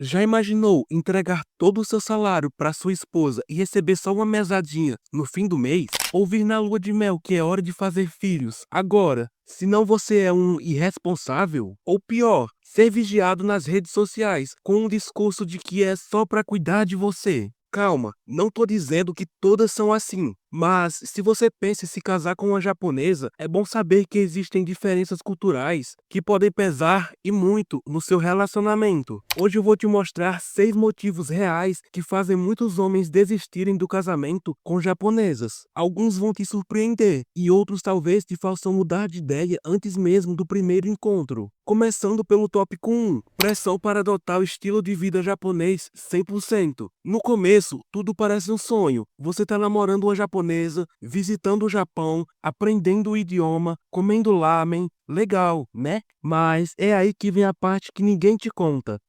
Já imaginou entregar todo o seu salário para sua esposa e receber só uma mesadinha no fim do mês? Ouvir na lua de mel que é hora de fazer filhos agora, senão você é um irresponsável? Ou pior, ser vigiado nas redes sociais com um discurso de que é só para cuidar de você? Calma, não tô dizendo que todas são assim, mas se você pensa em se casar com uma japonesa, é bom saber que existem diferenças culturais que podem pesar e muito no seu relacionamento. Hoje eu vou te mostrar 6 motivos reais que fazem muitos homens desistirem do casamento com japonesas. Alguns vão te surpreender e outros talvez te façam mudar de ideia antes mesmo do primeiro encontro. Começando pelo tópico 1, pressão para adotar o estilo de vida japonês 100%. No começo, tudo parece um sonho. Você tá namorando uma japonesa, visitando o Japão, aprendendo o idioma, comendo ramen. Legal, né? Mas é aí que vem a parte que ninguém te conta.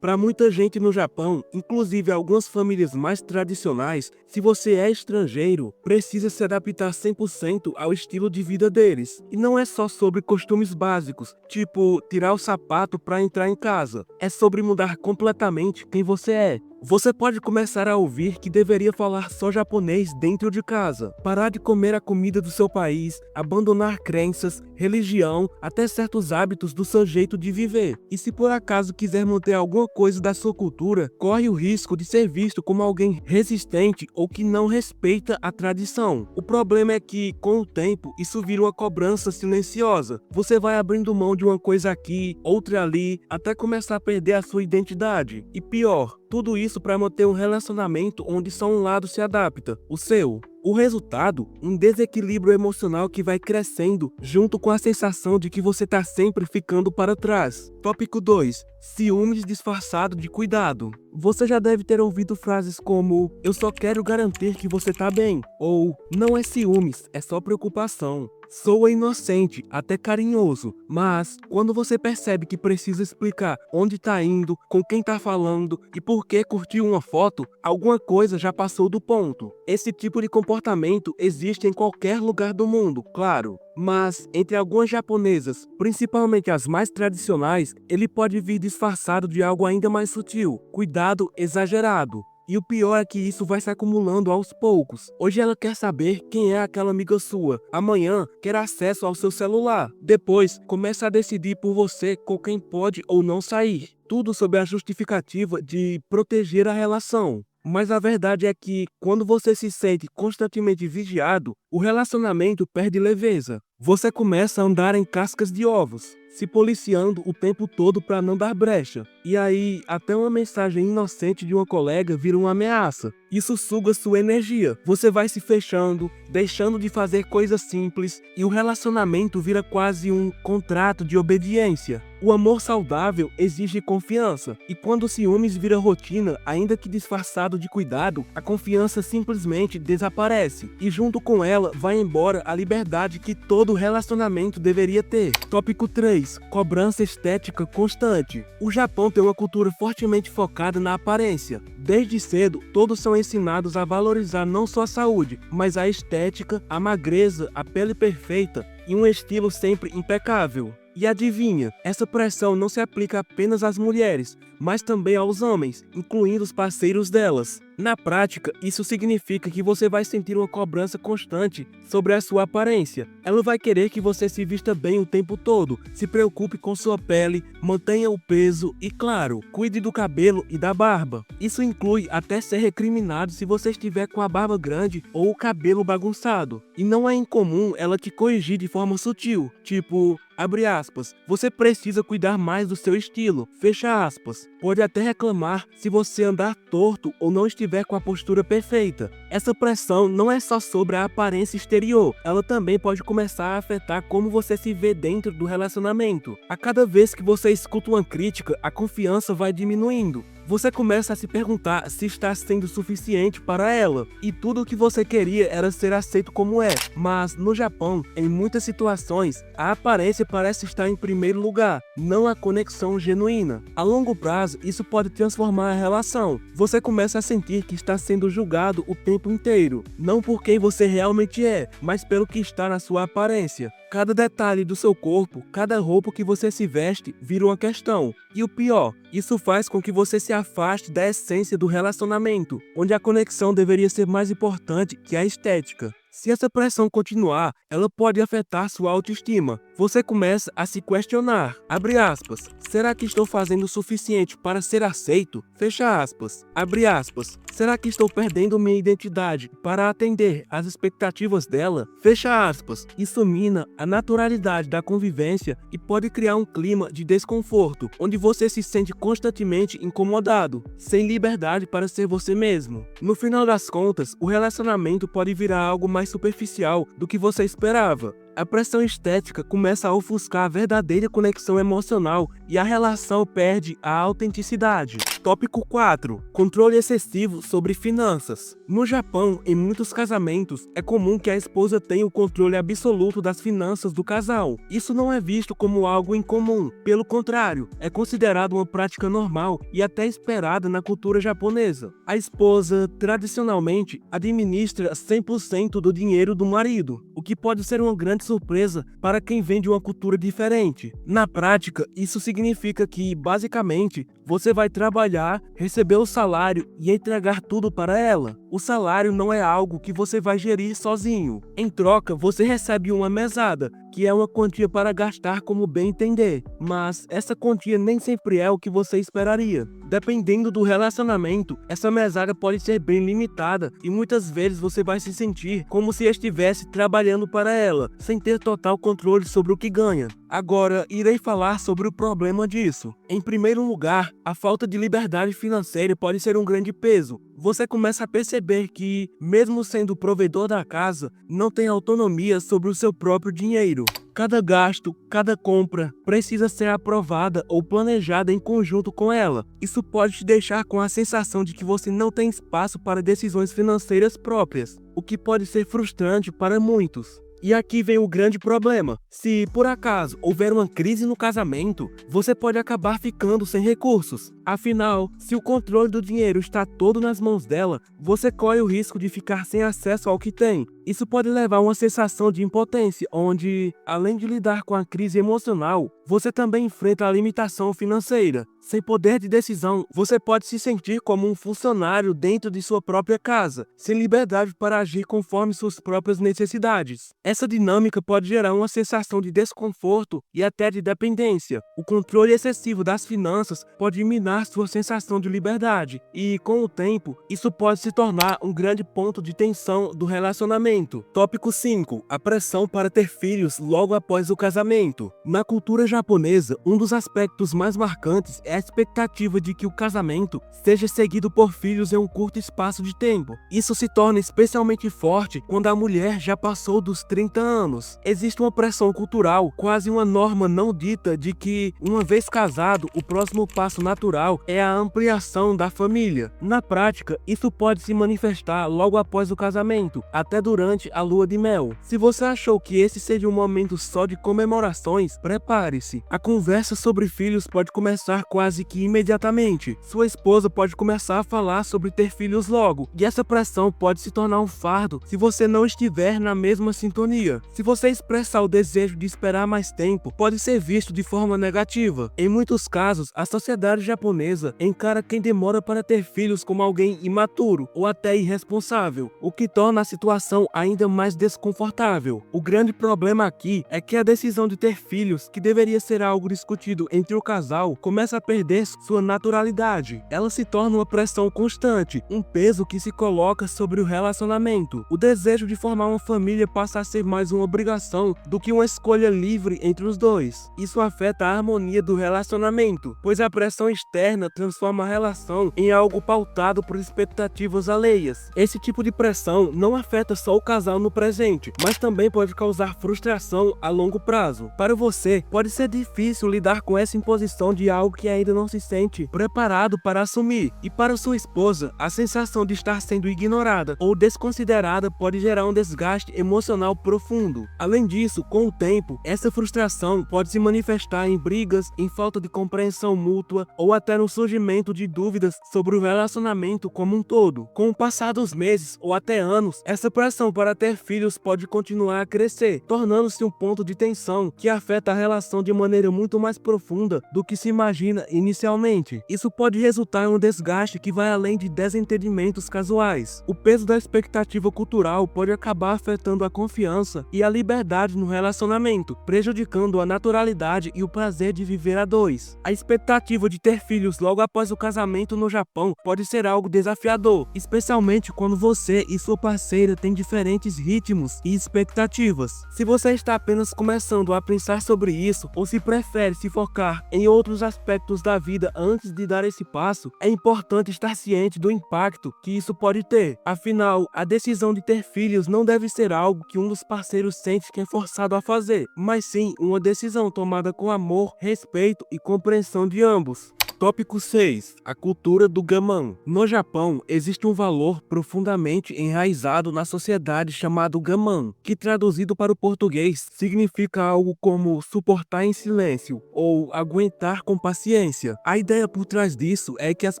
Para muita gente no Japão, inclusive algumas famílias mais tradicionais, se você é estrangeiro, precisa se adaptar 100% ao estilo de vida deles. E não é só sobre costumes básicos, tipo tirar o sapato para entrar em casa. É sobre mudar completamente quem você é. Você pode começar a ouvir que deveria falar só japonês dentro de casa, parar de comer a comida do seu país, abandonar crenças, religião, até certos hábitos do seu jeito de viver. E se por acaso quiser manter alguma coisa da sua cultura, corre o risco de ser visto como alguém resistente ou que não respeita a tradição. O problema é que, com o tempo, isso vira uma cobrança silenciosa. Você vai abrindo mão de uma coisa aqui, outra ali, até começar a perder a sua identidade. E pior, tudo isso para manter um relacionamento onde só um lado se adapta, o seu. O resultado? Um desequilíbrio emocional que vai crescendo junto com a sensação de que você tá sempre ficando para trás. Tópico 2. Ciúmes disfarçado de cuidado. Você já deve ter ouvido frases como "eu só quero garantir que você tá bem" ou "não é ciúmes, é só preocupação". Soa inocente, até carinhoso, mas quando você percebe que precisa explicar onde tá indo, com quem tá falando e por que curtiu uma foto, alguma coisa já passou do ponto. Esse tipo de comportamento existe em qualquer lugar do mundo, claro, mas entre algumas japonesas, principalmente as mais tradicionais, ele pode vir disfarçado de algo ainda mais sutil, cuidado exagerado. E o pior é que isso vai se acumulando aos poucos. Hoje ela quer saber quem é aquela amiga sua. Amanhã quer acesso ao seu celular. Depois começa a decidir por você com quem pode ou não sair. Tudo sob a justificativa de proteger a relação. Mas a verdade é que, quando você se sente constantemente vigiado, o relacionamento perde leveza. Você começa a andar em cascas de ovos, se policiando o tempo todo para não dar brecha. E aí, até uma mensagem inocente de uma colega vira uma ameaça. Isso suga sua energia. Você vai se fechando, deixando de fazer coisas simples, e o relacionamento vira quase um contrato de obediência. O amor saudável exige confiança, e quando o ciúmes vira rotina, ainda que disfarçado de cuidado, a confiança simplesmente desaparece, e junto com ela vai embora a liberdade que todo relacionamento deveria ter. Tópico 3. Cobrança estética constante. O Japão tem uma cultura fortemente focada na aparência. Desde cedo, todos são ensinados a valorizar não só a saúde, mas a estética, a magreza, a pele perfeita e um estilo sempre impecável. E adivinha, essa pressão não se aplica apenas às mulheres, mas também aos homens, incluindo os parceiros delas. Na prática, isso significa que você vai sentir uma cobrança constante sobre a sua aparência. Ela vai querer que você se vista bem o tempo todo, se preocupe com sua pele, mantenha o peso e, claro, cuide do cabelo e da barba. Isso inclui até ser recriminado se você estiver com a barba grande ou o cabelo bagunçado. E não é incomum ela te corrigir de forma sutil, tipo, abre aspas, você precisa cuidar mais do seu estilo, fecha aspas. Pode até reclamar se você andar torto ou não estiver com a postura perfeita. Essa pressão não é só sobre a aparência exterior, ela também pode começar a afetar como você se vê dentro do relacionamento. A cada vez que você escuta uma crítica, a confiança vai diminuindo. Você começa a se perguntar se está sendo suficiente para ela, e tudo o que você queria era ser aceito como é. Mas no Japão, em muitas situações, a aparência parece estar em primeiro lugar, não a conexão genuína. A longo prazo, isso pode transformar a relação. Você começa a sentir que está sendo julgado o tempo inteiro, não por quem você realmente é, mas pelo que está na sua aparência. Cada detalhe do seu corpo, cada roupa que você se veste, vira uma questão. E o pior, Isso faz com que você se afaste da essência do relacionamento, onde a conexão deveria ser mais importante que a estética. Se essa pressão continuar, ela pode afetar sua autoestima. Você começa a se questionar, abre aspas, será que estou fazendo o suficiente para ser aceito? Fecha aspas, abre aspas, será que estou perdendo minha identidade para atender às expectativas dela? Fecha aspas, isso mina a naturalidade da convivência e pode criar um clima de desconforto, onde você se sente constantemente incomodado, sem liberdade para ser você mesmo. No final das contas, o relacionamento pode virar algo mais superficial do que você esperava. A pressão estética começa a ofuscar a verdadeira conexão emocional e a relação perde a autenticidade. Tópico 4. Controle excessivo sobre finanças. No Japão, em muitos casamentos, é comum que a esposa tenha o controle absoluto das finanças do casal. Isso não é visto como algo incomum. Pelo contrário, é considerado uma prática normal e até esperada na cultura japonesa. A esposa, tradicionalmente, administra 100% do dinheiro do marido, o que pode ser uma grande surpresa para quem vem de uma cultura diferente. Na prática, isso significa que, basicamente, você vai trabalhar, receber o salário e entregar tudo para ela. O salário não é algo que você vai gerir sozinho. Em troca, você recebe uma mesada, que é uma quantia para gastar como bem entender, mas essa quantia nem sempre é o que você esperaria. Dependendo do relacionamento, essa mesada pode ser bem limitada e muitas vezes você vai se sentir como se estivesse trabalhando para ela, sem ter total controle sobre o que ganha. Agora, irei falar sobre o problema disso. Em primeiro lugar, a falta de liberdade financeira pode ser um grande peso. Você começa a perceber que, mesmo sendo o provedor da casa, não tem autonomia sobre o seu próprio dinheiro. Cada gasto, cada compra, precisa ser aprovada ou planejada em conjunto com ela. Isso pode te deixar com a sensação de que você não tem espaço para decisões financeiras próprias, o que pode ser frustrante para muitos. E aqui vem o grande problema. Se, por acaso, houver uma crise no casamento, você pode acabar ficando sem recursos. Afinal, se o controle do dinheiro está todo nas mãos dela, você corre o risco de ficar sem acesso ao que tem. Isso pode levar a uma sensação de impotência, onde, além de lidar com a crise emocional, você também enfrenta a limitação financeira. Sem poder de decisão, você pode se sentir como um funcionário dentro de sua própria casa, sem liberdade para agir conforme suas próprias necessidades. Essa dinâmica pode gerar uma sensação de desconforto e até de dependência. O controle excessivo das finanças pode minar sua sensação de liberdade, e, com o tempo, isso pode se tornar um grande ponto de tensão do relacionamento. Tópico 5. A pressão para ter filhos logo após o casamento. Na cultura japonesa, um dos aspectos mais marcantes é a expectativa de que o casamento seja seguido por filhos em um curto espaço de tempo. Isso se torna especialmente forte quando a mulher já passou dos 30 anos. Existe uma pressão cultural, quase uma norma não dita, de que, uma vez casado, o próximo passo natural é a ampliação da família. Na prática, isso pode se manifestar logo após o casamento, até durante a lua de mel. Se você achou que esse seja um momento só de comemorações, prepare-se. A conversa sobre filhos pode começar quase que imediatamente. Sua esposa pode começar a falar sobre ter filhos logo, e essa pressão pode se tornar um fardo se você não estiver na mesma sintonia. Se você expressar o desejo de esperar mais tempo, pode ser visto de forma negativa. Em muitos casos, a sociedade japonesa encara quem demora para ter filhos como alguém imaturo ou até irresponsável, o que torna a situação ainda mais desconfortável. O grande problema aqui é que a decisão de ter filhos, que deveria ser algo discutido entre o casal, começa a perder sua naturalidade. Ela se torna uma pressão constante, um peso que se coloca sobre o relacionamento. O desejo de formar uma família passa a ser mais uma obrigação do que uma escolha livre entre os dois. Isso afeta a harmonia do relacionamento, pois a pressão externa transforma a relação em algo pautado por expectativas alheias. Esse tipo de pressão não afeta só o casal no presente, mas também pode causar frustração a longo prazo. Para você, pode ser difícil lidar com essa imposição de algo que ainda não se sente preparado para assumir, e para sua esposa, a sensação de estar sendo ignorada ou desconsiderada pode gerar um desgaste emocional profundo. Além disso, com o tempo, essa frustração pode se manifestar em brigas, em falta de compreensão mútua ou até no surgimento de dúvidas sobre o relacionamento como um todo. Com o passar dos meses ou até anos, essa pressão para ter filhos pode continuar a crescer, tornando-se um ponto de tensão que afeta a relação de maneira muito mais profunda do que se imagina inicialmente. Isso pode resultar em um desgaste que vai além de desentendimentos casuais. O peso da expectativa cultural pode acabar afetando a confiança e a liberdade no relacionamento, prejudicando a naturalidade e o prazer de viver a dois. A expectativa de ter filhos logo após o casamento no Japão pode ser algo desafiador, especialmente quando você e sua parceira têm diferentes ritmos e expectativas. Se você está apenas começando a pensar sobre isso ou se prefere se focar em outros aspectos da vida antes de dar esse passo, é importante estar ciente do impacto que isso pode ter. Afinal, a decisão de ter filhos não deve ser algo que um dos parceiros sente que é forçado a fazer, mas sim uma decisão tomada com amor, respeito e compreensão de ambos. Tópico 6. A cultura do gaman. No Japão, existe um valor profundamente enraizado na sociedade chamado gaman, que traduzido para o português significa algo como suportar em silêncio ou aguentar com paciência. A ideia por trás disso é que as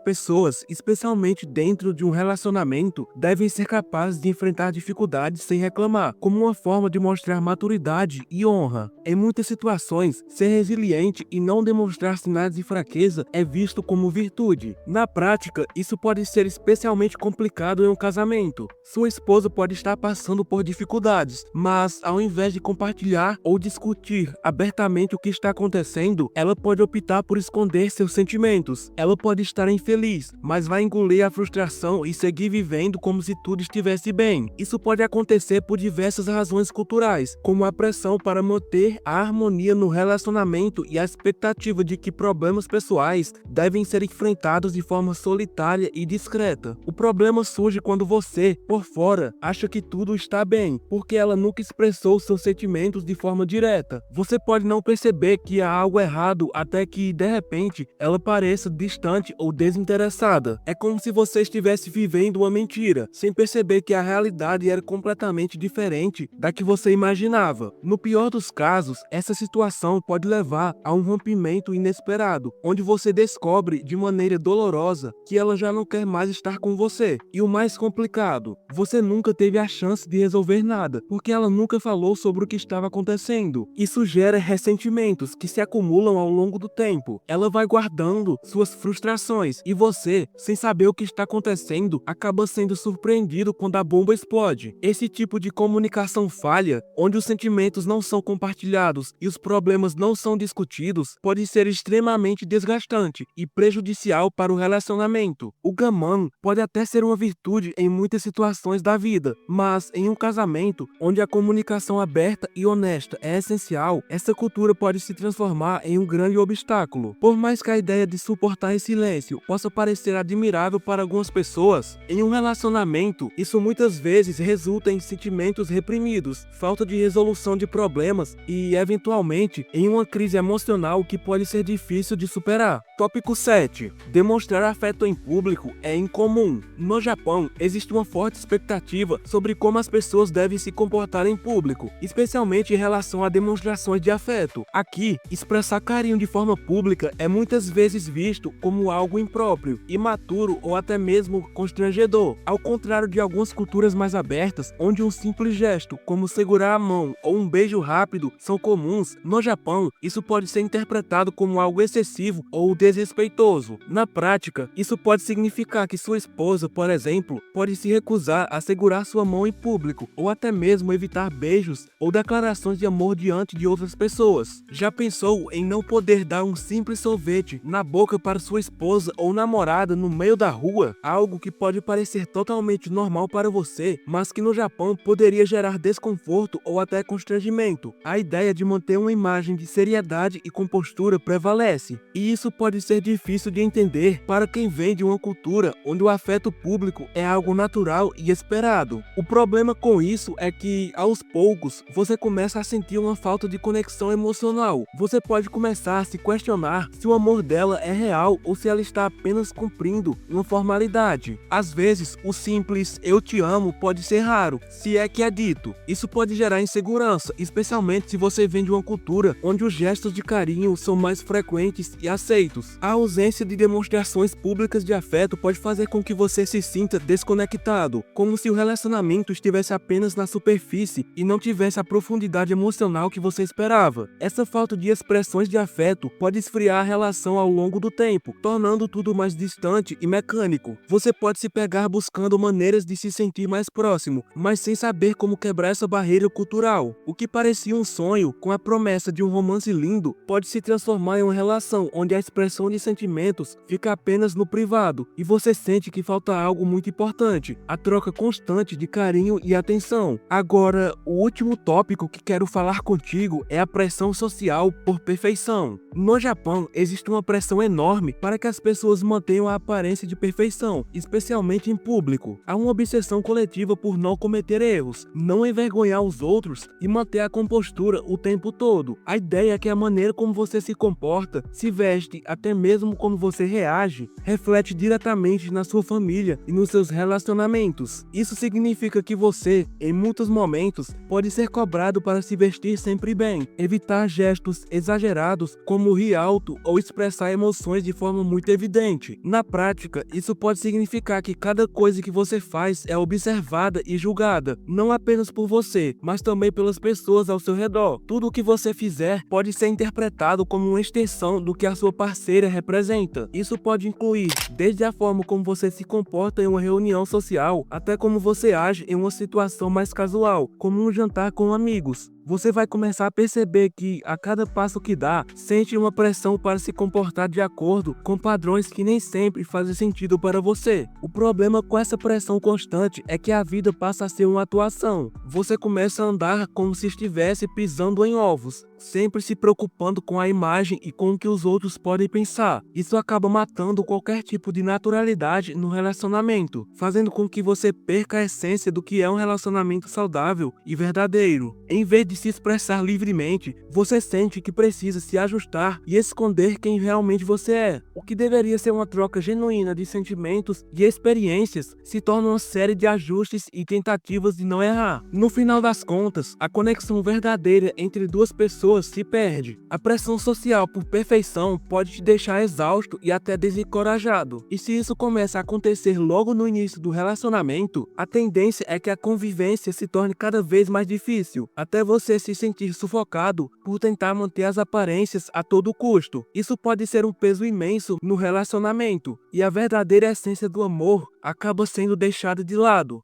pessoas, especialmente dentro de um relacionamento, devem ser capazes de enfrentar dificuldades sem reclamar, como uma forma de mostrar maturidade e honra. Em muitas situações, ser resiliente e não demonstrar sinais de fraqueza é visto como virtude. Na prática, isso pode ser especialmente complicado em um casamento. Sua esposa pode estar passando por dificuldades, mas ao invés de compartilhar ou discutir abertamente o que está acontecendo, ela pode optar por esconder seus sentimentos. Ela pode estar infeliz, mas vai engolir a frustração e seguir vivendo como se tudo estivesse bem. Isso pode acontecer por diversas razões culturais, como a pressão para manter a harmonia no relacionamento e a expectativa de que problemas pessoais devem ser enfrentados de forma solitária e discreta. O problema surge quando você, por fora, acha que tudo está bem, porque ela nunca expressou seus sentimentos de forma direta. Você pode não perceber que há algo errado até que, de repente, ela pareça distante ou desinteressada. É como se você estivesse vivendo uma mentira, sem perceber que a realidade era completamente diferente da que você imaginava. No pior dos casos, essa situação pode levar a um rompimento inesperado, onde você descobre de maneira dolorosa que ela já não quer mais estar com você. E o mais complicado, você nunca teve a chance de resolver nada, porque ela nunca falou sobre o que estava acontecendo. Isso gera ressentimentos que se acumulam ao longo do tempo. Ela vai guardando suas frustrações e você, sem saber o que está acontecendo, acaba sendo surpreendido quando a bomba explode. Esse tipo de comunicação falha, onde os sentimentos não são compartilhados e os problemas não são discutidos, pode ser extremamente desgastante e prejudicial para o relacionamento. O gaman pode até ser uma virtude em muitas situações da vida, mas em um casamento onde a comunicação aberta e honesta é essencial, essa cultura pode se transformar em um grande obstáculo. Por mais que a ideia de suportar em silêncio possa parecer admirável para algumas pessoas, em um relacionamento, isso muitas vezes resulta em sentimentos reprimidos, falta de resolução de problemas e, eventualmente, em uma crise emocional que pode ser difícil de superar. Tópico 7. Demonstrar afeto em público é incomum. No Japão, existe uma forte expectativa sobre como as pessoas devem se comportar em público, especialmente em relação a demonstrações de afeto. Aqui, expressar carinho de forma pública é muitas vezes visto como algo impróprio, imaturo ou até mesmo constrangedor. Ao contrário de algumas culturas mais abertas, onde um simples gesto, como segurar a mão ou um beijo rápido, são comuns, no Japão, isso pode ser interpretado como algo excessivo ou desrespeitoso. Na prática, isso pode significar que sua esposa, por exemplo, pode se recusar a segurar sua mão em público, ou até mesmo evitar beijos ou declarações de amor diante de outras pessoas. Já pensou em não poder dar um simples sorvete na boca para sua esposa ou namorada no meio da rua? Algo que pode parecer totalmente normal para você, mas que no Japão poderia gerar desconforto ou até constrangimento. A ideia de manter uma imagem de seriedade e compostura prevalece, e isso pode ser difícil de entender para quem vem de uma cultura onde o afeto público é algo natural e esperado. O problema com isso é que, aos poucos, você começa a sentir uma falta de conexão emocional. Você pode começar a se questionar se o amor dela é real ou se ela está apenas cumprindo uma formalidade. Às vezes, o simples "eu te amo" pode ser raro, se é que é dito. Isso pode gerar insegurança, especialmente se você vem de uma cultura onde os gestos de carinho são mais frequentes e aceitos. sentimentos. A ausência de demonstrações públicas de afeto pode fazer com que você se sinta desconectado, como se o relacionamento estivesse apenas na superfície e não tivesse a profundidade emocional que você esperava. Essa falta de expressões de afeto pode esfriar a relação ao longo do tempo, tornando tudo mais distante e mecânico. Você pode se pegar buscando maneiras de se sentir mais próximo, mas sem saber como quebrar essa barreira cultural. O que parecia um sonho, com a promessa de um romance lindo, pode se transformar em uma relação onde a expressão de sentimentos fica apenas no privado e você sente que falta algo muito importante: a troca constante de carinho e atenção. Agora, o último tópico que quero falar contigo é a pressão social por perfeição. No Japão, existe uma pressão enorme para que as pessoas mantenham a aparência de perfeição, especialmente em público. Há uma obsessão coletiva por não cometer erros, não envergonhar os outros e manter a compostura o tempo todo. A ideia é que a maneira como você se comporta, se veste, até mesmo como você reage, reflete diretamente na sua família e nos seus relacionamentos. Isso significa que você, em muitos momentos, pode ser cobrado para se vestir sempre bem, evitar gestos exagerados como rir alto ou expressar emoções de forma muito evidente. Na prática, isso pode significar que cada coisa que você faz é observada e julgada, não apenas por você, mas também pelas pessoas ao seu redor. Tudo o que você fizer pode ser interpretado como uma extensão do que a sua parceira representa. Isso pode incluir desde a forma como você se comporta em uma reunião social, até como você age em uma situação mais casual, como um jantar com amigos. Você vai começar a perceber que, a cada passo que dá, sente uma pressão para se comportar de acordo com padrões que nem sempre fazem sentido para você. O problema com essa pressão constante é que a vida passa a ser uma atuação. Você começa a andar como se estivesse pisando em ovos, sempre se preocupando com a imagem e com o que os outros podem pensar. Isso acaba matando qualquer tipo de naturalidade no relacionamento, fazendo com que você perca a essência do que é um relacionamento saudável e verdadeiro. Em vez de se expressar livremente, você sente que precisa se ajustar e esconder quem realmente você é. O que deveria ser uma troca genuína de sentimentos e experiências se torna uma série de ajustes e tentativas de não errar. No final das contas, a conexão verdadeira entre duas pessoas se perde. A pressão social por perfeição pode te deixar exausto e até desencorajado. E se isso começa a acontecer logo no início do relacionamento, a tendência é que a convivência se torne cada vez mais difícil, até você se sentir sufocado por tentar manter as aparências a todo custo. Isso pode ser um peso imenso no relacionamento, e a verdadeira essência do amor acaba sendo deixada de lado.